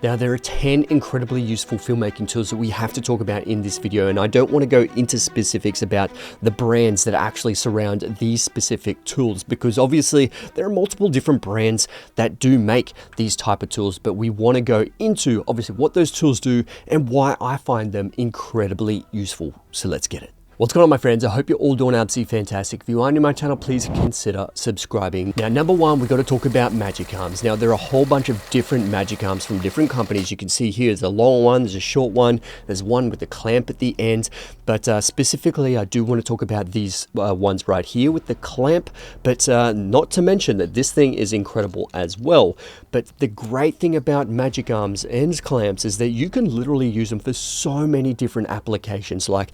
Now, there are 10 incredibly useful filmmaking tools that we have to talk about in this video, and I don't want to go into specifics about the brands that actually surround these specific tools, because obviously there are multiple different brands that do make these type of tools, but we want to go into obviously what those tools do and why I find them incredibly useful. So let's get it. What's going on, my friends? I hope you're all doing absolutely fantastic. If you are new to my channel, please consider subscribing. Now, number one, we've got to talk about magic arms. Now, there are a whole bunch of different magic arms from different companies. You can see here, there's a long one, there's a short one, there's one with the clamp at the end. But specifically, I do want to talk about these ones right here with the clamp, but not to mention that this thing is incredible as well. But the great thing about magic arms and clamps is that you can literally use them for so many different applications, like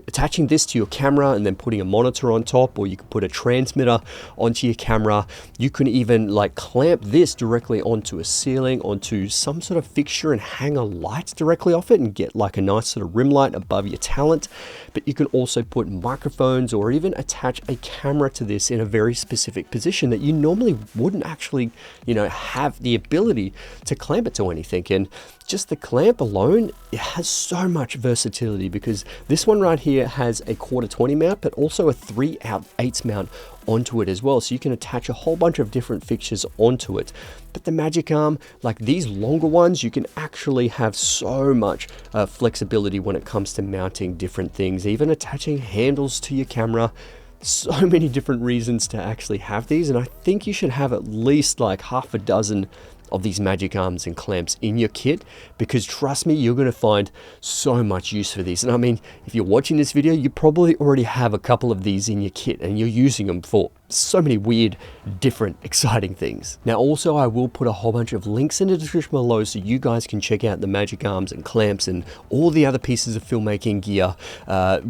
attaching this to your camera and then putting a monitor on top, or you can put a transmitter onto your camera. You can even like clamp this directly onto a ceiling, onto some sort of fixture, and hang a light directly off it and get like a nice sort of rim light above your talent. But you can also put microphones or even attach a camera to this in a very specific position that you normally wouldn't actually, have the ability to clamp it to anything. And just the clamp alone, it has so much versatility, because this one right here has a 1/4-20 mount, but also a 3/8 mount onto it as well. So you can attach a whole bunch of different fixtures onto it. But the magic arm, like these longer ones, you can actually have so much flexibility when it comes to mounting different things, even attaching handles to your camera. So many different reasons to actually have these, and I think you should have at least like half a dozen of these magic arms and clamps in your kit, because trust me, you're going to find so much use for these. And I mean, if you're watching this video, you probably already have a couple of these in your kit and you're using them for so many weird, different, exciting things. Now, also, I will put a whole bunch of links in the description below so you guys can check out the magic arms and clamps and all the other pieces of filmmaking gear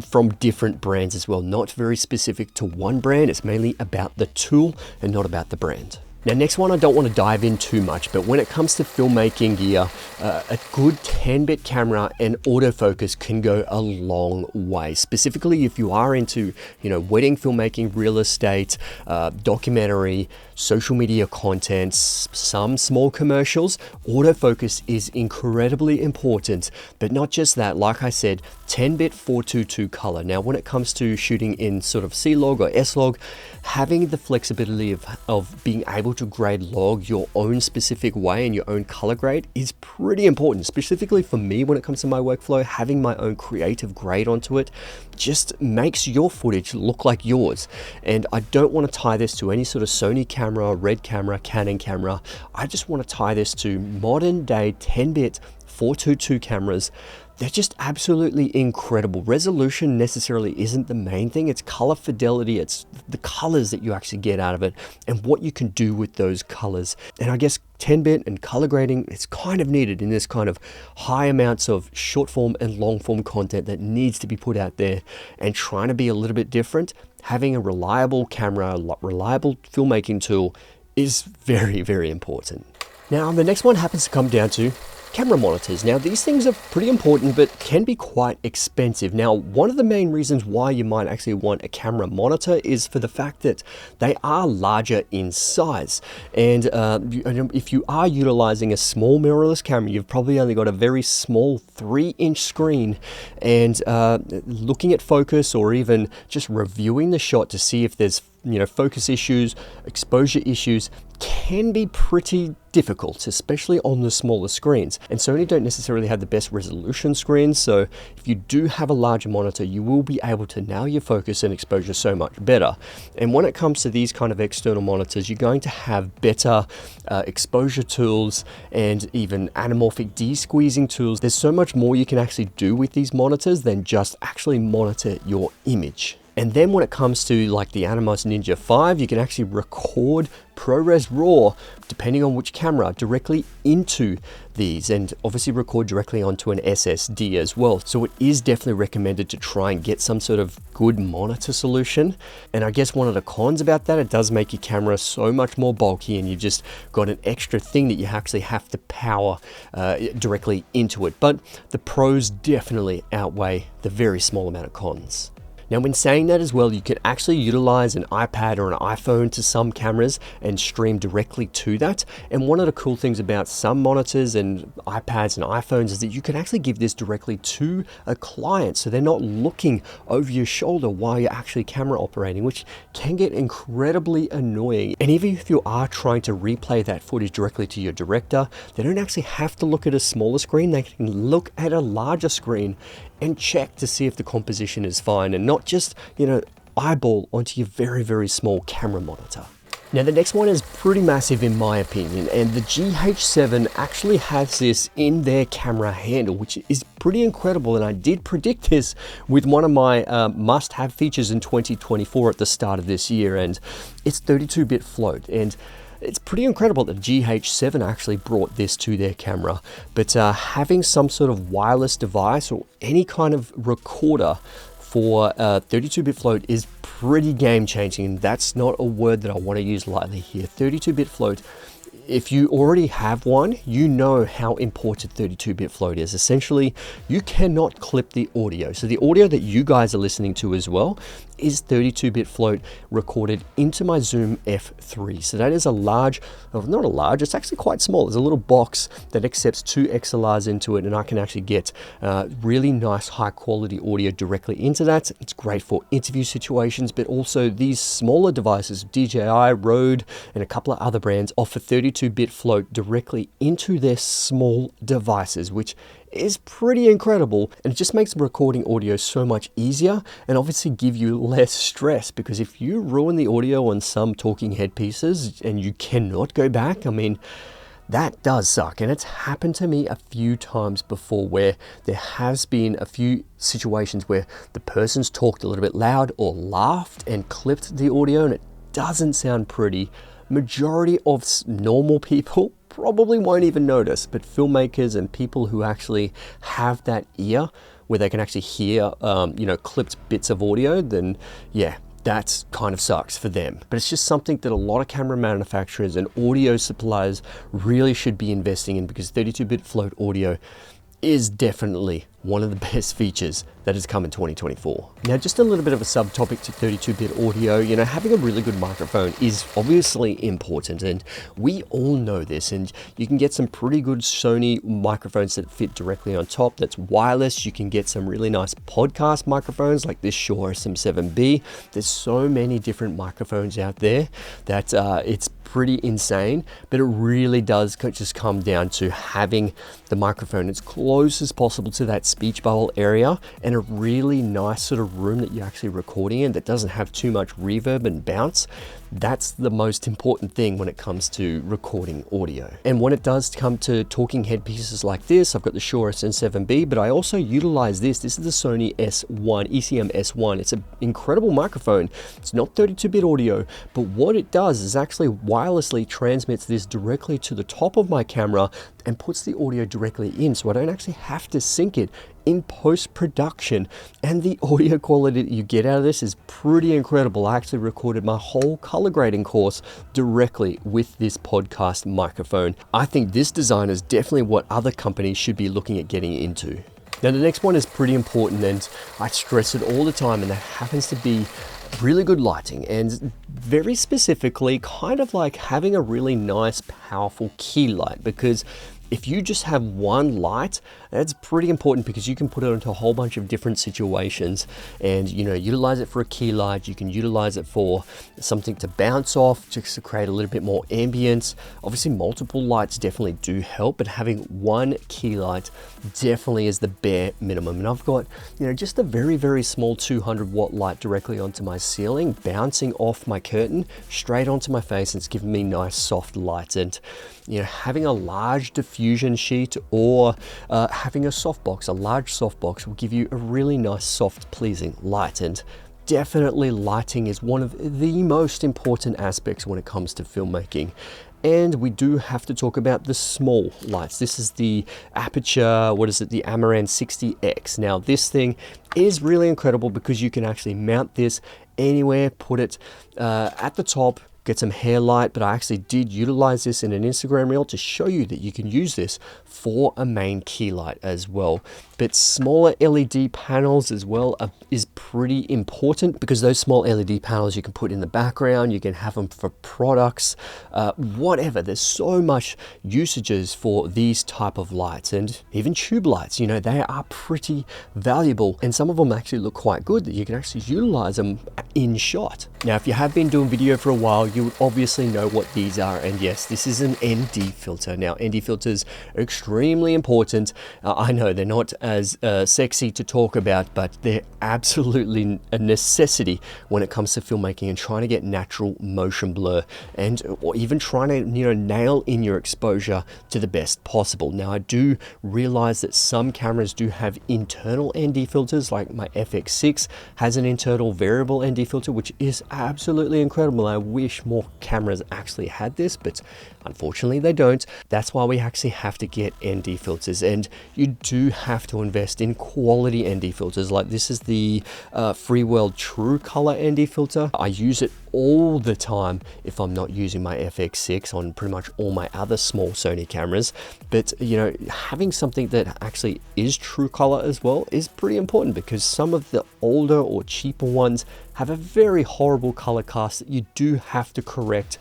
from different brands as well. Not very specific to one brand. It's mainly about the tool and not about the brand. Now, next one, I don't want to dive in too much, but when it comes to filmmaking gear, a good 10-bit camera and autofocus can go a long way. Specifically, if you are into, wedding filmmaking, real estate, documentary, social media content, some small commercials, autofocus is incredibly important. But not just that, like I said, 10-bit 422 color. Now, when it comes to shooting in sort of C-Log or S-Log, having the flexibility of being able to grade log your own specific way and your own color grade is pretty important. Specifically for me, when it comes to my workflow, having my own creative grade onto it just makes your footage look like yours. And I don't want to tie this to any sort of Sony camera, Red camera, Canon camera. I just want to tie this to modern day 10-bit 422 cameras. They're just absolutely incredible. Resolution necessarily isn't the main thing. It's color fidelity. It's the colors that you actually get out of it and what you can do with those colors. And I guess 10-bit and color grading, it's kind of needed in this kind of high amounts of short form and long form content that needs to be put out there. And trying to be a little bit different, having a reliable camera, a reliable filmmaking tool is very, very important. Now, the next one happens to come down to camera monitors. Now, these things are pretty important, but can be quite expensive. Now, one of the main reasons why you might actually want a camera monitor is for the fact that they are larger in size. And if you are utilizing a small mirrorless camera, you've probably only got a very small 3-inch screen, and looking at focus or even just reviewing the shot to see if there's focus issues, exposure issues, can be pretty difficult, especially on the smaller screens. And Sony don't necessarily have the best resolution screens, so if you do have a larger monitor, you will be able to nail your focus and exposure so much better. And when it comes to these kind of external monitors, you're going to have better exposure tools and even anamorphic de-squeezing tools. There's so much more you can actually do with these monitors than just actually monitor your image. And then when it comes to like the Atomos Ninja 5, you can actually record ProRes RAW, depending on which camera, directly into these, and obviously record directly onto an SSD as well. So it is definitely recommended to try and get some sort of good monitor solution. And I guess one of the cons about that, it does make your camera so much more bulky, and you've just got an extra thing that you actually have to power directly into it. But the pros definitely outweigh the very small amount of cons. Now, when saying that as well, you can actually utilize an iPad or an iPhone to some cameras and stream directly to that. And one of the cool things about some monitors and iPads and iPhones is that you can actually give this directly to a client, so they're not looking over your shoulder while you're actually camera operating, which can get incredibly annoying. And even if you are trying to replay that footage directly to your director, they don't actually have to look at a smaller screen. They can look at a larger screen and check to see if the composition is fine, and not just, eyeball onto your very, very small camera monitor. Now, the next one is pretty massive in my opinion, and the GH7 actually has this in their camera handle, which is pretty incredible. And I did predict this with one of my must-have features in 2024 at the start of this year, and it's 32-bit float. And it's pretty incredible that GH7 actually brought this to their camera. But having some sort of wireless device or any kind of recorder for 32-bit float is pretty game-changing. That's not a word that I want to use lightly here. 32-bit float, if you already have one, you know how important 32-bit float is. Essentially, you cannot clip the audio. So the audio that you guys are listening to as well is 32-bit float recorded into my Zoom F3. So that is a large, not a large, it's actually quite small. There's a little box that accepts 2 XLRs into it, and I can actually get really nice high quality audio directly into that. It's great for interview situations, but also these smaller devices, DJI, Rode, and a couple of other brands offer 32-bit float directly into their small devices, which is pretty incredible, and it just makes recording audio so much easier and obviously give you less stress, because if you ruin the audio on some talking head pieces and you cannot go back, I mean, that does suck. And it's happened to me a few times before where there has been a few situations where the person's talked a little bit loud or laughed and clipped the audio and it doesn't sound pretty. Majority of normal people probably won't even notice, but filmmakers and people who actually have that ear where they can actually hear, clipped bits of audio, then yeah, that kind of sucks for them. But it's just something that a lot of camera manufacturers and audio suppliers really should be investing in, because 32-bit float audio is definitely one of the best features that has come in 2024. Now, just a little bit of a subtopic to 32-bit audio, having a really good microphone is obviously important, and we all know this, and you can get some pretty good Sony microphones that fit directly on top, that's wireless. You can get some really nice podcast microphones like this Shure SM7B. There's so many different microphones out there that it's pretty insane, but it really does just come down to having the microphone as close as possible to that speech bubble area, and a really nice sort of room that you're actually recording in that doesn't have too much reverb and bounce. That's the most important thing when it comes to recording audio. And when it does come to talking head pieces like this, I've got the Shure SM7B, but I also utilize this. This is the Sony S1, ECM S1. It's an incredible microphone. It's not 32-bit audio, but what it does is actually wirelessly transmits this directly to the top of my camera and puts the audio directly in, so I don't actually have to sync it in post-production. And the audio quality that you get out of this is pretty incredible. I actually recorded my whole color grading course directly with this podcast microphone. I think this design is definitely what other companies should be looking at getting into. Now, the next one is pretty important, and I stress it all the time, and that happens to be really good lighting, and very specifically kind of like having a really nice powerful key light, because if you just have one light, that's pretty important, because you can put it into a whole bunch of different situations and utilize it for a key light. You can utilize it for something to bounce off, just to create a little bit more ambience. Obviously multiple lights definitely do help, but having one key light definitely is the bare minimum. And I've got just a very, very small 200 watt light directly onto my ceiling, bouncing off my curtain straight onto my face, and it's giving me nice soft light. And having a large diffusion sheet or having a softbox, a large softbox, will give you a really nice, soft, pleasing light. And definitely lighting is one of the most important aspects when it comes to filmmaking. And we do have to talk about the small lights. This is the Aperture, the Amaran 60X. Now, this thing is really incredible because you can actually mount this anywhere, put it at the top, get some hair light, but I actually did utilize this in an Instagram reel to show you that you can use this for a main key light as well. But smaller LED panels as well is pretty important, because those small LED panels you can put in the background, you can have them for products, whatever. There's so much usages for these type of lights, and even tube lights, you know, they are pretty valuable, and some of them actually look quite good that you can actually utilize them in shot. Now, if you have been doing video for a while, you would obviously know what these are, and yes, this is an ND filter. Now, ND filters are extremely important. I know they're not as sexy to talk about, but they're absolutely a necessity when it comes to filmmaking and trying to get natural motion blur, and or even trying to, you know, nail in your exposure to the best possible. Now, I do realize that some cameras do have internal ND filters, like my FX6 has an internal variable ND filter, which is absolutely incredible. I wish more cameras actually had this, but unfortunately they don't. That's why we actually have to get ND filters, and you do have to invest in quality ND filters. Like this is the Freeworld True Color ND filter. I use it all the time if I'm not using my FX6 on pretty much all my other small Sony cameras. But you know, having something that actually is true color as well is pretty important, because some of the older or cheaper ones have a very horrible color cast that you do have to correct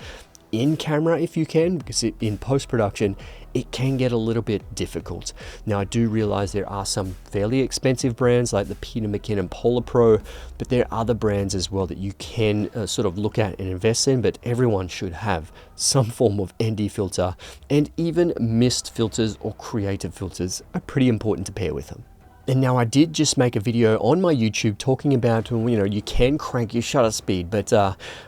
in camera if you can, because in post-production it can get a little bit difficult. Now, I do realize there are some fairly expensive brands like the Peter McKinnon Polar Pro, but there are other brands as well that you can sort of look at and invest in, but everyone should have some form of ND filter, and even mist filters or creative filters are pretty important to pair with them. And now, I did just make a video on my YouTube talking about, you know, you can crank your shutter speed, but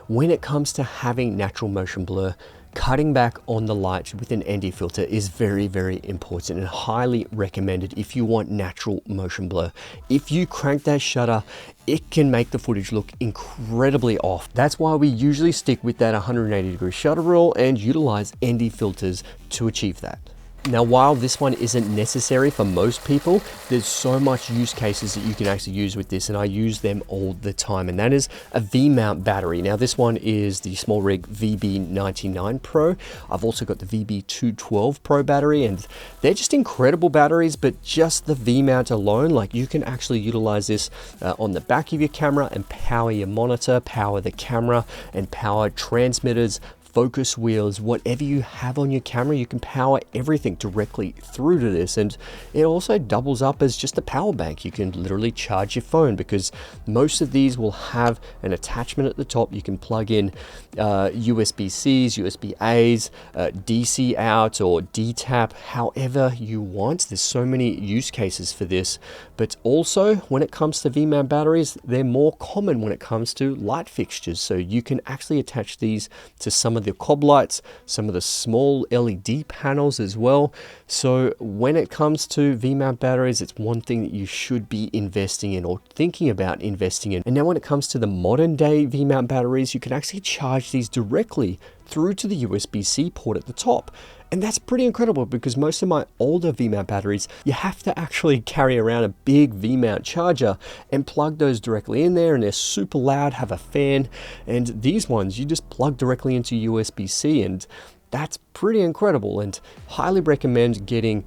when it comes to having natural motion blur, cutting back on the light with an ND filter is very, very important and highly recommended if you want natural motion blur. If you crank that shutter, it can make the footage look incredibly off. That's why we usually stick with that 180-degree shutter rule and utilize ND filters to achieve that. Now, while this one isn't necessary for most people, there's so much use cases that you can actually use with this, and I use them all the time, and that is a V-mount battery. Now, this one is the SmallRig VB99 Pro. I've also got the VB212 Pro battery, and they're just incredible batteries, but just the V-mount alone, like you can actually utilize this on the back of your camera and power your monitor, power the camera, and power transmitters, focus wheels, whatever you have on your camera, you can power everything directly through to this. And it also doubles up as just a power bank. You can literally charge your phone, because most of these will have an attachment at the top. You can plug in USB-Cs, USB-As, DC out or D-tap, however you want. There's so many use cases for this. But also, when it comes to V-mount batteries, they're more common when it comes to light fixtures. So you can actually attach these to some of the cob lights, some of the small LED panels as well. So when it comes to V-mount batteries, it's one thing that you should be investing in or thinking about investing in. And now when it comes to the modern day V-mount batteries, you can actually charge these directly through to the USB-C port at the top. And that's pretty incredible, because most of my older V-mount batteries, you have to actually carry around a big V-mount charger and plug those directly in there, and they're super loud, have a fan. And these ones, you just plug directly into USB-C, and that's pretty incredible, and highly recommend getting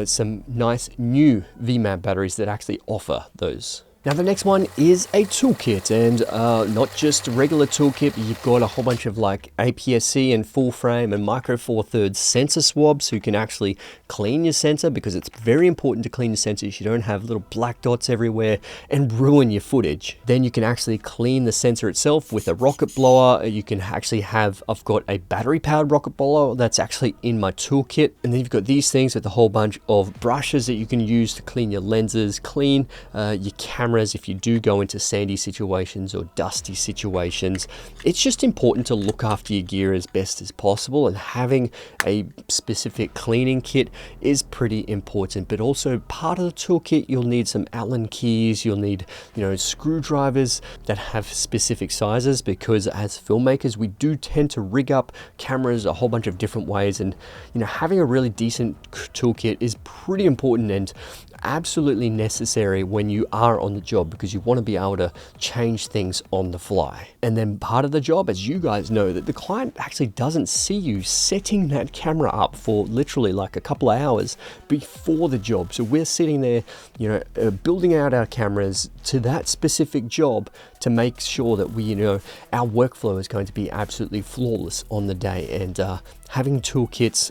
some nice new V-mount batteries that actually offer those. Now, the next one is a toolkit, and not just a regular toolkit, but you've got a whole bunch of like APS-C and full frame and micro four thirds sensor swabs, so you can actually clean your sensor, because it's very important to clean your sensor so you don't have little black dots everywhere and ruin your footage. Then you can actually clean the sensor itself with a rocket blower. You can actually have, I've got a battery powered rocket blower that's actually in my toolkit, and then you've got these things with a whole bunch of brushes that you can use to clean your lenses, clean your camera if you do go into sandy situations or dusty situations. It's just important to look after your gear as best as possible, and having a specific cleaning kit is pretty important. But also, part of the toolkit, you'll need some Allen keys, you'll need, you know, screwdrivers that have specific sizes, because as filmmakers we do tend to rig up cameras a whole bunch of different ways, and you know, having a really decent toolkit is pretty important and absolutely necessary when you are on the job, because you want to be able to change things on the fly. And then part of the job, as you guys know, that the client actually doesn't see you setting that camera up for literally like a couple of hours before the job. So we're sitting there, you know, building out our cameras to that specific job to make sure that we, you know, our workflow is going to be absolutely flawless on the day. And having toolkits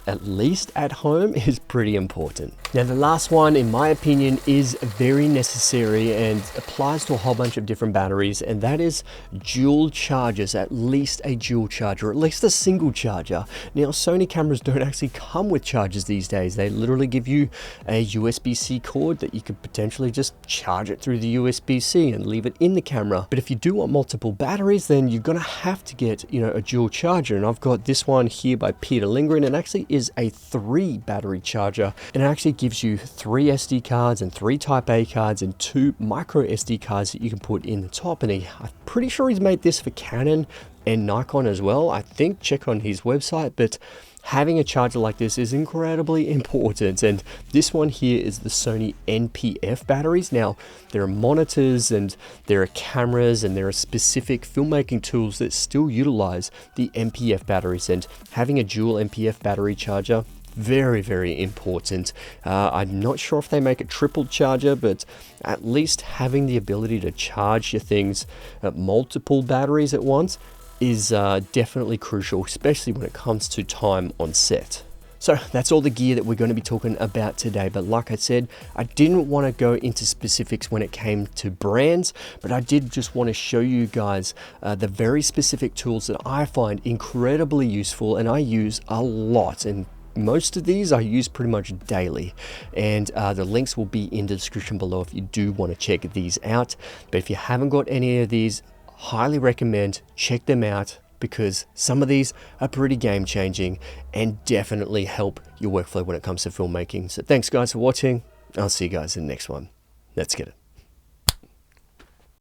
at least at home is pretty important. Now, the last one, in my opinion, is very necessary and applies to a whole bunch of different batteries, and that is dual chargers. At least a dual charger, at least a single charger. Now, Sony cameras don't actually come with chargers these days. They literally give you a USB-C cord that you could potentially just charge it through the USB-C and leave it in the camera. But if you do want multiple batteries, then you're gonna have to get, you know, a dual charger. And I've got this one here by Peter Lindgren. It actually is a 3 battery charger, and it actually gives you 3 SD cards and 3 Type A cards and 2 micro SD cards that you can put in the top. And I'm pretty sure he's made this for Canon and Nikon as well. I think, check on his website, but having a charger like this is incredibly important. And this one here is the Sony NPF batteries. Now, there are monitors and there are cameras and there are specific filmmaking tools that still utilize the NPF batteries, and having a dual NPF battery charger, very, very important. I'm not sure if they make a triple charger, but at least having the ability to charge your things at multiple batteries at once is definitely crucial, especially when it comes to time on set. So that's all the gear that we're going to be talking about today. But like I said, I didn't want to go into specifics when it came to brands, but I did just want to show you guys the very specific tools that I find incredibly useful and I use a lot. And most of these I use pretty much daily, and the links will be in the description below if you do want to check these out. But if you haven't got any of these, highly recommend check them out, because some of these are pretty game changing and definitely help your workflow when it comes to filmmaking. So thanks guys for watching. I'll see you guys in the next one. Let's get it.